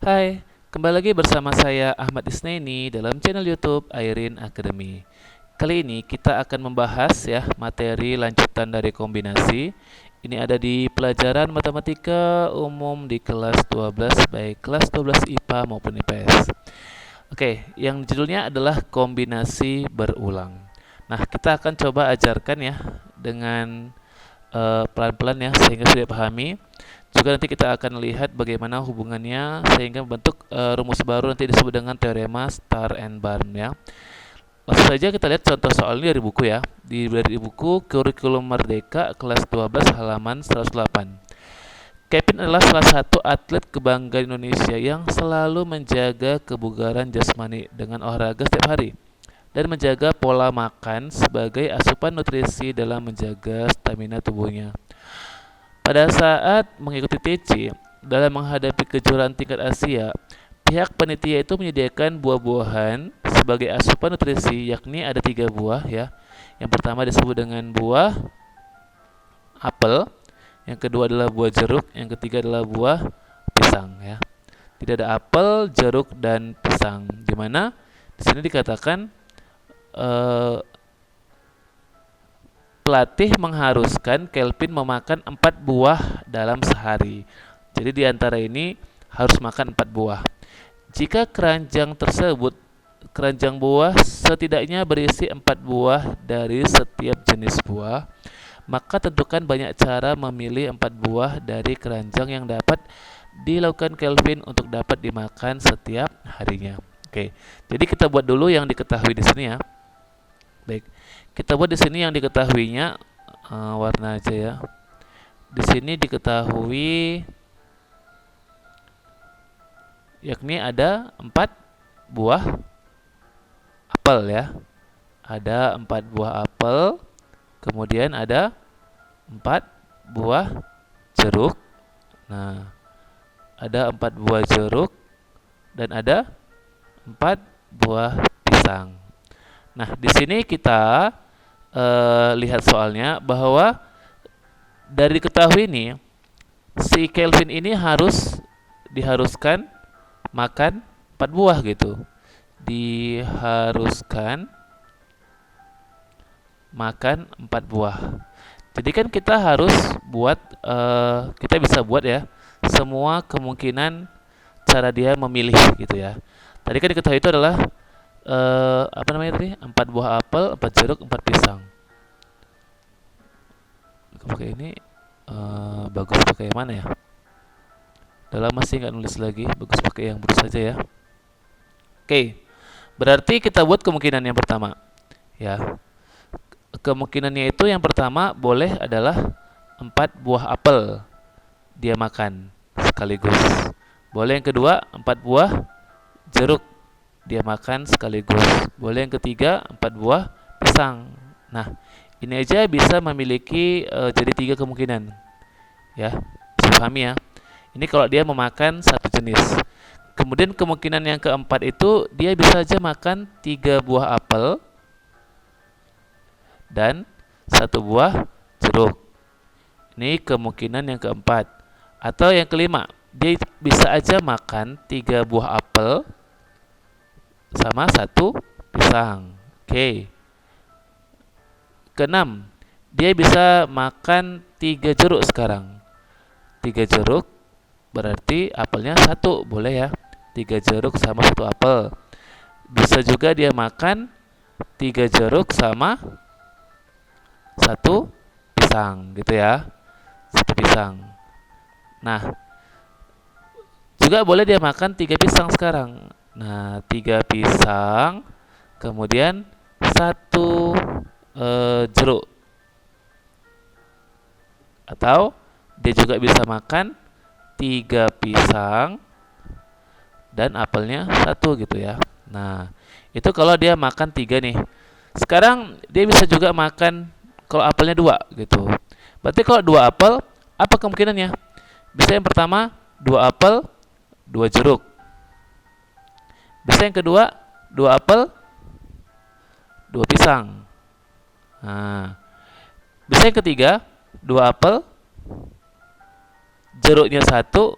Hai, kembali lagi bersama saya Ahmad Isnaini dalam channel YouTube Airin Academy. Kali ini kita akan membahas ya materi lanjutan dari kombinasi. Ini ada di pelajaran matematika umum di kelas 12 baik kelas 12 IPA maupun IPS. Oke, yang judulnya adalah kombinasi berulang. Nah, kita akan coba ajarkan ya dengan pelan-pelan ya sehingga sudah dipahami. Juga nanti kita akan lihat bagaimana hubungannya sehingga membentuk rumus baru nanti disebut dengan teorema Star and Barn ya. Langsung saja kita lihat contoh soal ini dari buku ya. Dari buku Kurikulum Merdeka kelas 12 halaman 108. Kevin adalah salah satu atlet kebanggaan Indonesia yang selalu menjaga kebugaran jasmani dengan olahraga setiap hari dan menjaga pola makan sebagai asupan nutrisi dalam menjaga stamina tubuhnya. Pada saat mengikuti TC dalam menghadapi kejuaraan tingkat Asia, pihak panitia itu menyediakan buah-buahan sebagai asupan nutrisi, yakni ada 3 buah ya. Yang pertama disebut dengan buah apel, yang kedua adalah buah jeruk, yang ketiga adalah buah pisang ya. Tidak ada apel, jeruk dan pisang. Di mana di sini dikatakan eh, pelatih mengharuskan Kelvin memakan 4 buah dalam sehari. Jadi di antara ini harus makan 4 buah. Jika keranjang buah setidaknya berisi 4 buah dari setiap jenis buah, maka tentukan banyak cara memilih 4 buah dari keranjang yang dapat dilakukan Kelvin untuk dapat dimakan setiap harinya. Oke, jadi kita buat dulu yang diketahui di sini ya. Baik, kita buat di sini yang diketahuinya warna aja ya. Di sini diketahui yakni ada 4 buah apel ya. Ada 4 buah apel, kemudian ada 4 buah jeruk. Nah, ada 4 buah jeruk dan ada 4 buah pisang. Nah, di sini kita lihat soalnya bahwa dari diketahui ini si Kelvin ini diharuskan makan 4 buah gitu. Diharuskan makan 4 buah. Jadi kan kita harus buat kita bisa buat ya semua kemungkinan cara dia memilih gitu ya. Tadi kan diketahui itu adalah apa namanya tadi? 4 buah apel, 4 jeruk, 4 pisang. Pakai ini bagus pakai yang mana ya? Udah lama sih nggak nulis lagi, bagus pakai yang baru saja ya. Oke, berarti kita buat kemungkinan yang pertama. Ya, kemungkinannya itu yang pertama boleh adalah 4 buah apel dia makan sekaligus. Boleh yang kedua 4 buah jeruk dia makan sekaligus. Boleh yang ketiga 4 buah pisang. Nah, ini aja bisa memiliki jadi 3 kemungkinan. Ya, bisa pahami ya. Ini kalau dia memakan satu jenis. Kemudian kemungkinan yang keempat itu dia bisa saja makan 3 buah apel dan 1 buah jeruk. Ini kemungkinan yang keempat. Atau yang kelima, dia bisa aja makan 3 buah apel sama 1 pisang. Oke. Keenam, dia bisa makan 3 jeruk sekarang. 3 jeruk berarti apelnya 1, boleh ya. 3 jeruk sama 1 apel. Bisa juga dia makan 3 jeruk sama 1 pisang gitu ya. 1 pisang. Nah, juga boleh dia makan 3 pisang sekarang. Nah, 3 pisang, kemudian 1 jeruk. Atau dia juga bisa makan 3 pisang dan apelnya 1 gitu ya. Nah, itu kalau dia makan 3 nih. Sekarang dia bisa juga makan kalau apelnya 2 gitu. Berarti kalau 2 apel, apa kemungkinannya? Bisa yang pertama 2 apel, 2 jeruk. Bisa yang kedua 2 apel, 2 pisang. Nah, bisa yang ketiga 2 apel, jeruknya 1,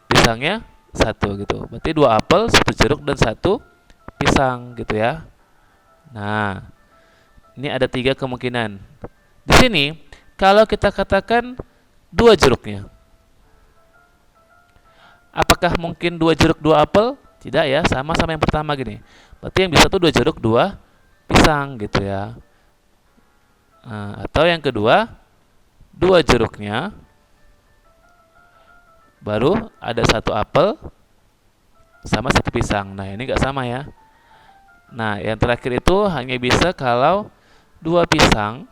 pisangnya 1 gitu. Berarti 2 apel, 1 jeruk, dan 1 pisang gitu ya. Nah, ini ada 3 kemungkinan. Di sini, kalau kita katakan 2 jeruknya, apakah mungkin 2 jeruk 2 apel? Tidak ya, sama-sama yang pertama gini. Berarti yang bisa tuh 2 jeruk 2 pisang gitu ya. Nah, atau yang kedua, 2 jeruknya, baru ada 1 apel sama 1 pisang. Nah, ini nggak sama ya. Nah, yang terakhir itu hanya bisa kalau 2 pisang,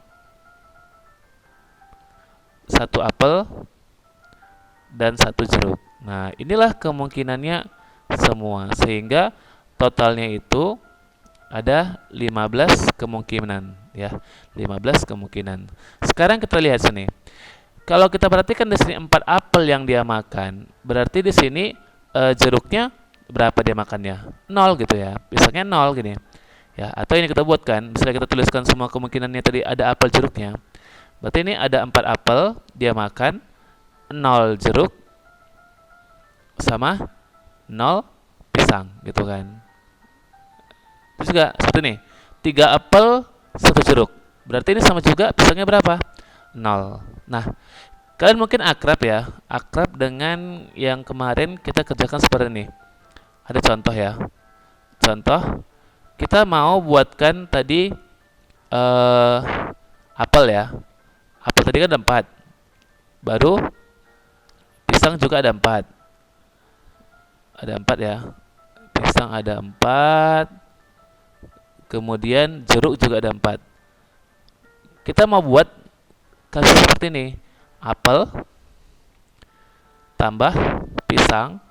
1 apel, dan 1 jeruk. Nah, inilah kemungkinannya semua. Sehingga totalnya itu ada 15 kemungkinan ya. 15 kemungkinan. Sekarang kita lihat sini. Kalau kita perhatikan di sini 4 apel yang dia makan, berarti di sini jeruknya berapa dia makannya? 0 gitu ya. Pisangnya 0 gini. Ya, atau ini kita buatkan, misalnya kita tuliskan semua kemungkinannya tadi ada apel jeruknya. Berarti ini ada 4 apel, dia makan 0 jeruk sama 0 pisang gitu kan. Terus juga seperti ini, 3 apel, 1 jeruk. Berarti ini sama juga pisangnya berapa? 0. Nah, kalian mungkin akrab ya, akrab dengan yang kemarin kita kerjakan seperti ini. Ada contoh ya. Contoh, kita mau buatkan tadi apel ya. Apel tadi kan ada 4. Baru pisang juga ada 4. Ada 4 ya. Pisang ada 4. Kemudian jeruk juga ada 4. Kita mau buat kasus seperti ini. Apel tambah pisang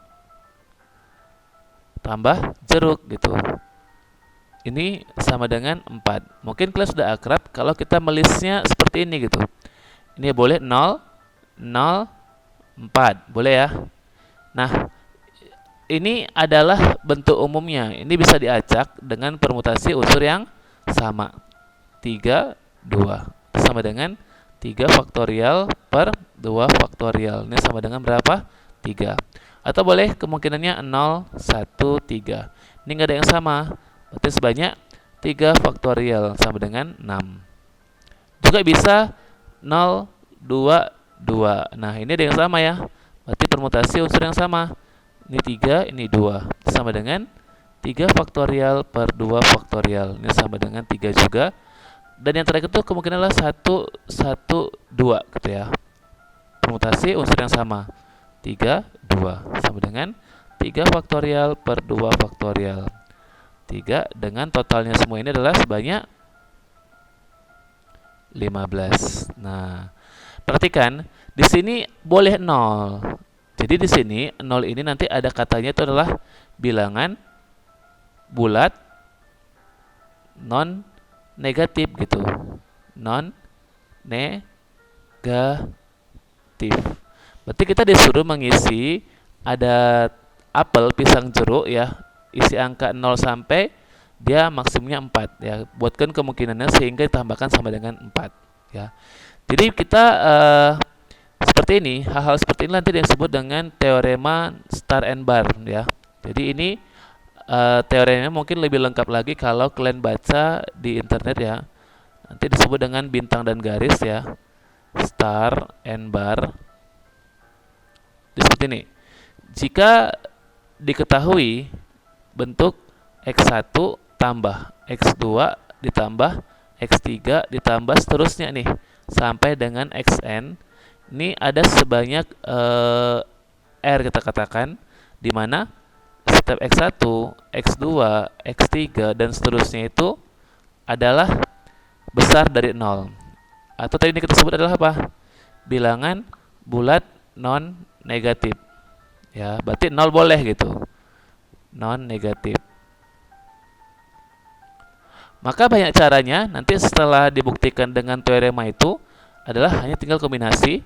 tambah jeruk gitu. Ini sama dengan 4. Mungkin kalian sudah akrab kalau kita melisnya seperti ini gitu. Ini boleh 0, 0, 4. Boleh ya. Nah, ini adalah bentuk umumnya. Ini bisa diacak dengan permutasi unsur yang sama. 3, 2. Sama dengan 3 faktorial per 2 faktorial. Ini sama dengan berapa? 3. Atau boleh kemungkinannya 0, 1, 3. Ini nggak ada yang sama. Berarti sebanyak 3 faktorial sama dengan 6. Juga bisa 0, 2, 2. Nah, ini ada yang sama ya. Berarti permutasi unsur yang sama. Ini 3, ini 2. Sama dengan 3 faktorial per 2 faktorial. Ini sama dengan 3 juga. Dan yang terakhir itu kemungkinan adalah 1, 1, 2 gitu ya. Permutasi unsur yang sama. 3, 2. Sama dengan 3 faktorial per 2 faktorial. 3 dengan totalnya semua ini adalah sebanyak 15. Nah, perhatikan di sini boleh 0. Jadi di sini 0 ini nanti ada katanya itu adalah bilangan bulat non negatif gitu. Non negatif. Berarti kita disuruh mengisi ada apel, pisang, jeruk ya. Isi angka 0 sampai dia maksimumnya 4 ya. Buatkan kemungkinannya sehingga ditambahkan sama dengan 4 ya. Jadi kita seperti ini, hal-hal seperti ini nanti disebut dengan teorema star and bar ya. Jadi ini teorinya mungkin lebih lengkap lagi kalau kalian baca di internet ya. Nanti disebut dengan bintang dan garis ya. Star and bar. Seperti ini. Jika diketahui bentuk X1 tambah X2 ditambah X3 ditambah seterusnya nih sampai dengan Xn. Ini ada sebanyak R kita katakan, di mana step X1, X2, X3, dan seterusnya itu adalah besar dari 0. Atau tadi ini kita sebut adalah apa? Bilangan bulat non negatif. Ya, berarti 0 boleh gitu. Non negatif. Maka banyak caranya, nanti setelah dibuktikan dengan teorema itu adalah hanya tinggal kombinasi.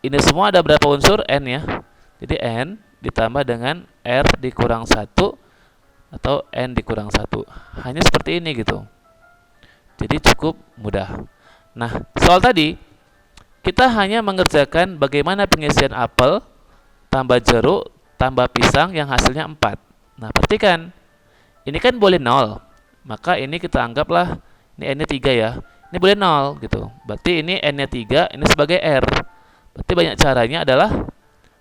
Ini semua ada berapa unsur? N ya. Jadi N ditambah dengan R dikurang 1 atau N dikurang 1. Hanya seperti ini gitu. Jadi cukup mudah. Nah, soal tadi kita hanya mengerjakan bagaimana pengisian apel tambah jeruk tambah pisang yang hasilnya 4. Nah, perhatikan. Ini kan boleh 0. Maka ini kita anggaplah ini n-nya 3 ya. Ini boleh 0 gitu. Berarti ini n-nya 3, ini sebagai r. Berarti banyak caranya adalah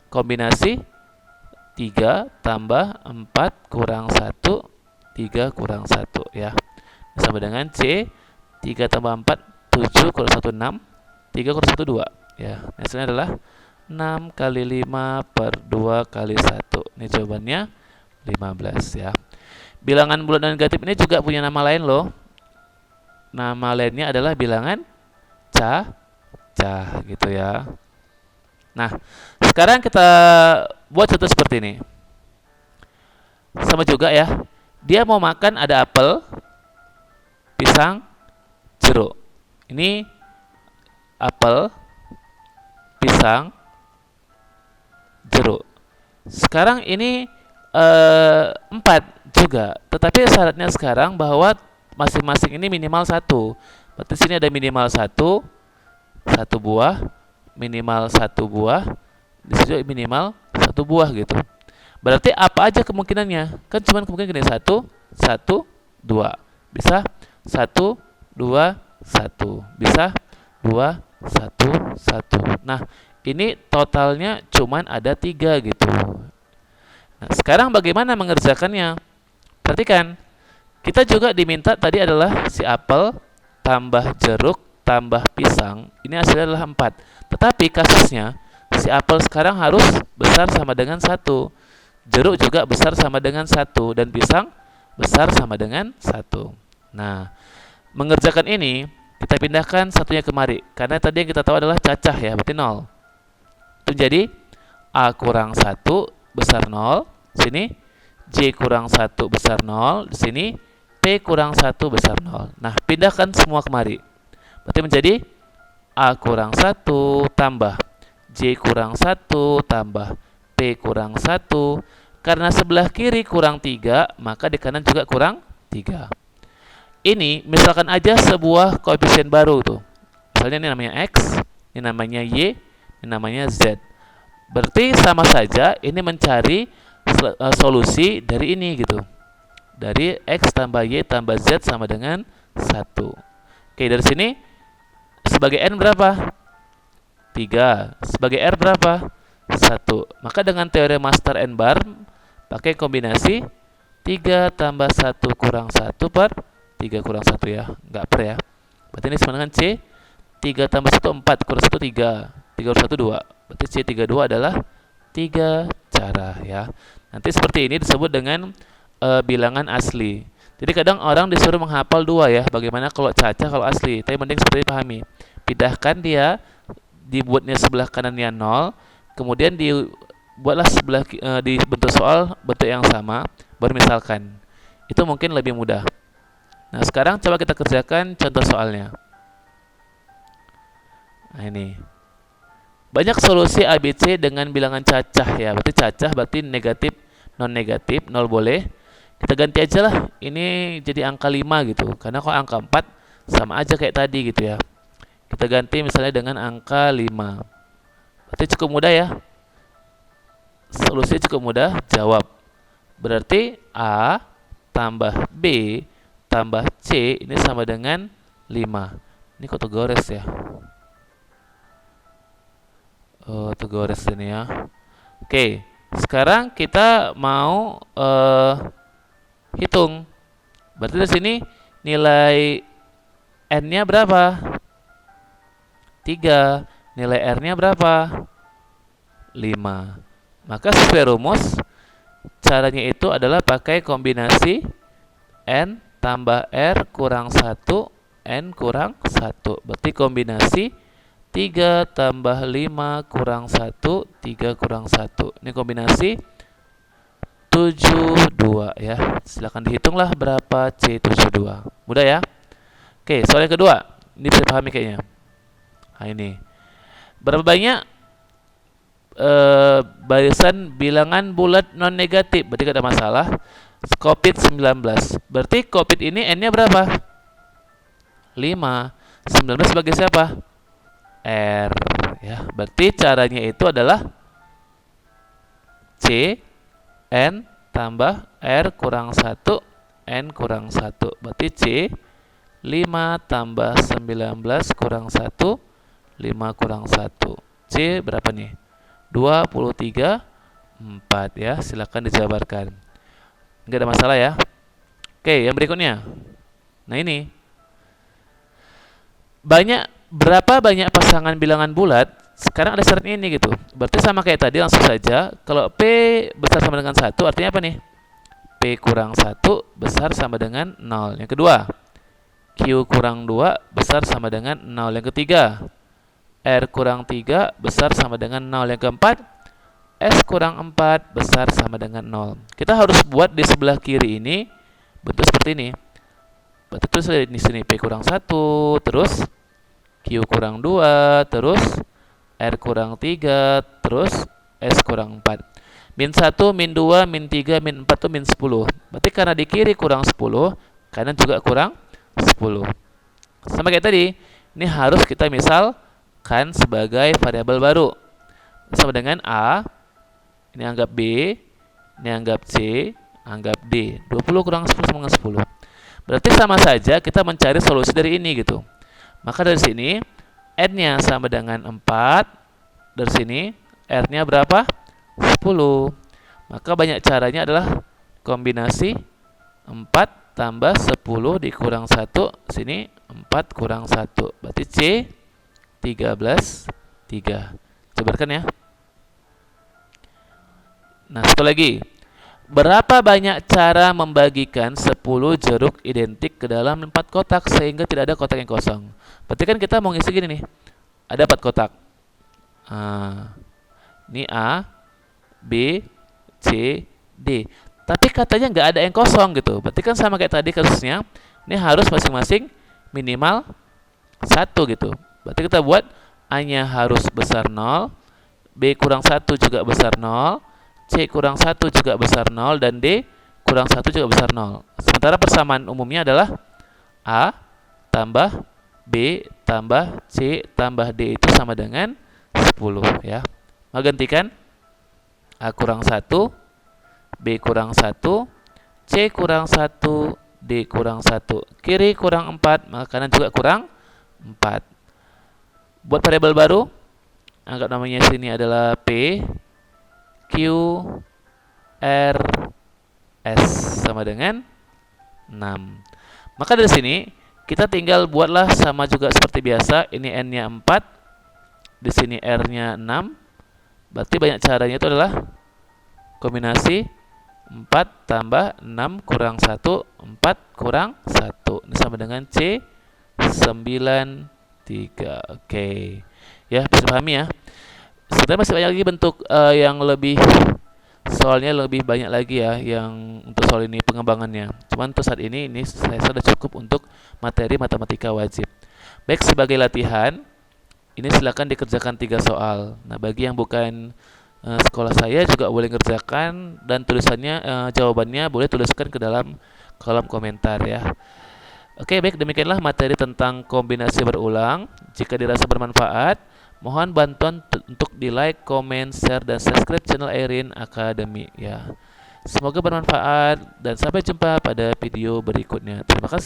kombinasi 3 tambah 4 kurang 1, 3 kurang 1 ya. Sama dengan C, 3 tambah 4, 7 kurang 1, 6, 3 kurang 1, 2 ya. Hasilnya adalah 6 kali 5 per 2 kali 1. Ini jawabannya 15 ya. Bilangan bulat dan negatif ini juga punya nama lain loh. Nama lainnya adalah bilangan cacah gitu ya. Nah, sekarang kita buat contoh seperti ini. Sama juga ya. Dia mau makan ada apel, pisang, jeruk. Ini apel, pisang, jeruk. Sekarang ini 4 juga. Tetapi syaratnya sekarang bahwa masing-masing ini minimal 1. Berarti sini ada minimal 1 buah, minimal 1 buah, di sini minimal 1 buah gitu. Berarti apa aja kemungkinannya? Kan cuma kemungkinan gini, 1, 1, 2. Bisa 1, 2, 1. Bisa 2, 1, 1. Nah, ini totalnya cuma ada 3 gitu. Nah, sekarang bagaimana mengerjakannya? Perhatikan, kita juga diminta tadi adalah si apel tambah jeruk tambah pisang. Ini hasilnya adalah 4. Tetapi kasusnya, si apel sekarang harus besar sama dengan 1. Jeruk juga besar sama dengan 1. Dan pisang besar sama dengan 1. Nah, mengerjakan ini, kita pindahkan satunya kemari. Karena tadi yang kita tahu adalah cacah ya, berarti 0. Itu jadi A kurang 1 besar 0. Sini J kurang 1 besar 0. Di sini P kurang 1 besar 0. Nah, pindahkan semua kemari. Berarti menjadi A kurang 1 tambah J kurang 1 tambah P kurang 1. Karena sebelah kiri kurang 3, maka di kanan juga kurang 3. Ini misalkan aja sebuah koefisien baru tuh. Misalnya ini namanya X, ini namanya Y, ini namanya Z. Berarti sama saja ini mencari solusi dari ini gitu. Dari X tambah Y tambah Z sama dengan 1. Oke, dari sini sebagai N berapa? 3. Sebagai R berapa? 1. Maka dengan teorema star N bar, pakai kombinasi 3 tambah 1 kurang 1 per 3 kurang 1 ya. Enggak per ya. Berarti ini sama dengan C. 3 tambah 1, 4. Kurang 1, 3. 3 kurang 1, 2. Berarti C32 adalah 3 cara ya. Nanti seperti ini disebut dengan bilangan asli. Jadi kadang orang disuruh menghafal 2 ya. Bagaimana kalau cacah, kalau asli. Tapi mending seperti ini pahami. Pindahkan dia, dibuatnya sebelah kanannya 0. Kemudian dibuatlah sebelah dibentuk soal bentuk yang sama. Baru misalkan. Itu mungkin lebih mudah. Nah, sekarang coba kita kerjakan contoh soalnya. Nah, ini. Banyak solusi ABC dengan bilangan cacah ya. Berarti cacah berarti negatif, non negatif, 0 boleh. Kita ganti aja lah. Ini jadi angka 5 gitu. Karena kalau angka 4 sama aja kayak tadi gitu ya. Kita ganti misalnya dengan angka 5. Berarti cukup mudah ya. Solusi cukup mudah, jawab. Berarti A tambah B tambah C ini sama dengan 5. Ini kok tergores ya? Oh, tergores ini ya. Oke, sekarang kita mau hitung. Berarti di sini nilai N-nya berapa? 3. Nilai R-nya berapa? 5. Maka sesuai rumus, caranya itu adalah pakai kombinasi N tambah R kurang 1, N kurang 1. Berarti kombinasi 3 tambah 5 kurang 1, 3 kurang 1. Ini kombinasi 72 ya. Silahkan dihitunglah berapa C72. Mudah ya? Oke, soal yang kedua. Ini bisa dipahami kayaknya. Nah, ini. Berapa banyak barisan bilangan bulat non negatif? Berarti tidak ada masalah. COVID-19. Berarti COVID ini N-nya berapa? 5. 19 sebagai siapa? R ya. Berarti caranya itu adalah C, N tambah R kurang 1, N kurang 1. Berarti C, 5 tambah 19 kurang 1, 5 kurang 1. C berapa nih? 23, 4 ya. Silakan dijabarkan. Enggak ada masalah ya. Oke, yang berikutnya. Nah ini. Berapa banyak pasangan bilangan bulat? Sekarang ada syaratnya ini gitu. Berarti sama kayak tadi, langsung saja. Kalau P besar sama dengan 1, artinya apa nih? P kurang 1 besar sama dengan 0. Yang kedua, Q kurang 2 besar sama dengan 0. Yang ketiga, R kurang 3 besar sama dengan 0. Yang keempat, S kurang 4 besar sama dengan 0. Kita harus buat di sebelah kiri ini bentuk seperti ini. Berarti terus di sini P kurang 1, terus Q kurang 2, terus R kurang 3, terus S kurang 4. Min 1, min 2, min 3, min 4 itu min 10. Berarti karena di kiri kurang 10, kanan juga kurang 10. Sama kayak tadi, ini harus kita misalkan sebagai variabel baru. Sama dengan A, ini anggap B, ini anggap C, anggap D. 20 kurang 10 sama dengan 10. Berarti sama saja kita mencari solusi dari ini gitu. Maka dari sini N-nya sama dengan 4. Dari sini R-nya berapa? 10. Maka banyak caranya adalah kombinasi 4 tambah 10 dikurang 1. Sini 4 kurang 1. Berarti C 13, 3. Jabarkan ya. Nah, satu lagi. Berapa banyak cara membagikan 10 jeruk identik ke dalam 4 kotak sehingga tidak ada kotak yang kosong? Berarti kan kita mau ngisi gini nih. Ada 4 kotak. Ini A, B, C, D. Tapi katanya nggak ada yang kosong gitu. Berarti kan sama kayak tadi kasusnya. Ini harus masing-masing minimal 1 gitu. Berarti kita buat A-nya harus besar 0, B kurang 1 juga besar 0, C kurang 1 juga besar 0, dan D kurang 1 juga besar 0. Sementara persamaan umumnya adalah A tambah B tambah C tambah D itu sama dengan 10 ya. Mau gantikan A kurang 1, B kurang 1, C kurang 1, D kurang 1. Kiri kurang 4, maka kanan juga kurang 4. Buat variabel baru, anggap namanya sini adalah P, Q, R, S sama dengan 6. Maka dari sini kita tinggal buatlah sama juga seperti biasa. Ini N-nya 4, di sini R-nya 6. Berarti banyak caranya itu adalah kombinasi 4 tambah 6 kurang 1, 4 kurang 1. Ini sama dengan C 9, 3. Oke. Ya, bisa pahami ya. Sebenarnya masih banyak lagi bentuk yang lebih, soalnya lebih banyak lagi ya yang untuk soal ini pengembangannya. Cuman untuk saat ini saya sudah cukup untuk materi matematika wajib. Baik, sebagai latihan ini silakan dikerjakan 3 soal. Nah, bagi yang bukan sekolah saya juga boleh kerjakan, dan tulisannya jawabannya boleh tuliskan ke dalam kolom komentar ya. Oke, baik, demikianlah materi tentang kombinasi berulang. Jika dirasa bermanfaat, mohon bantuan untuk di like, comment, share, dan subscribe channel Airin Academy ya. Semoga bermanfaat dan sampai jumpa pada video berikutnya. Terima kasih.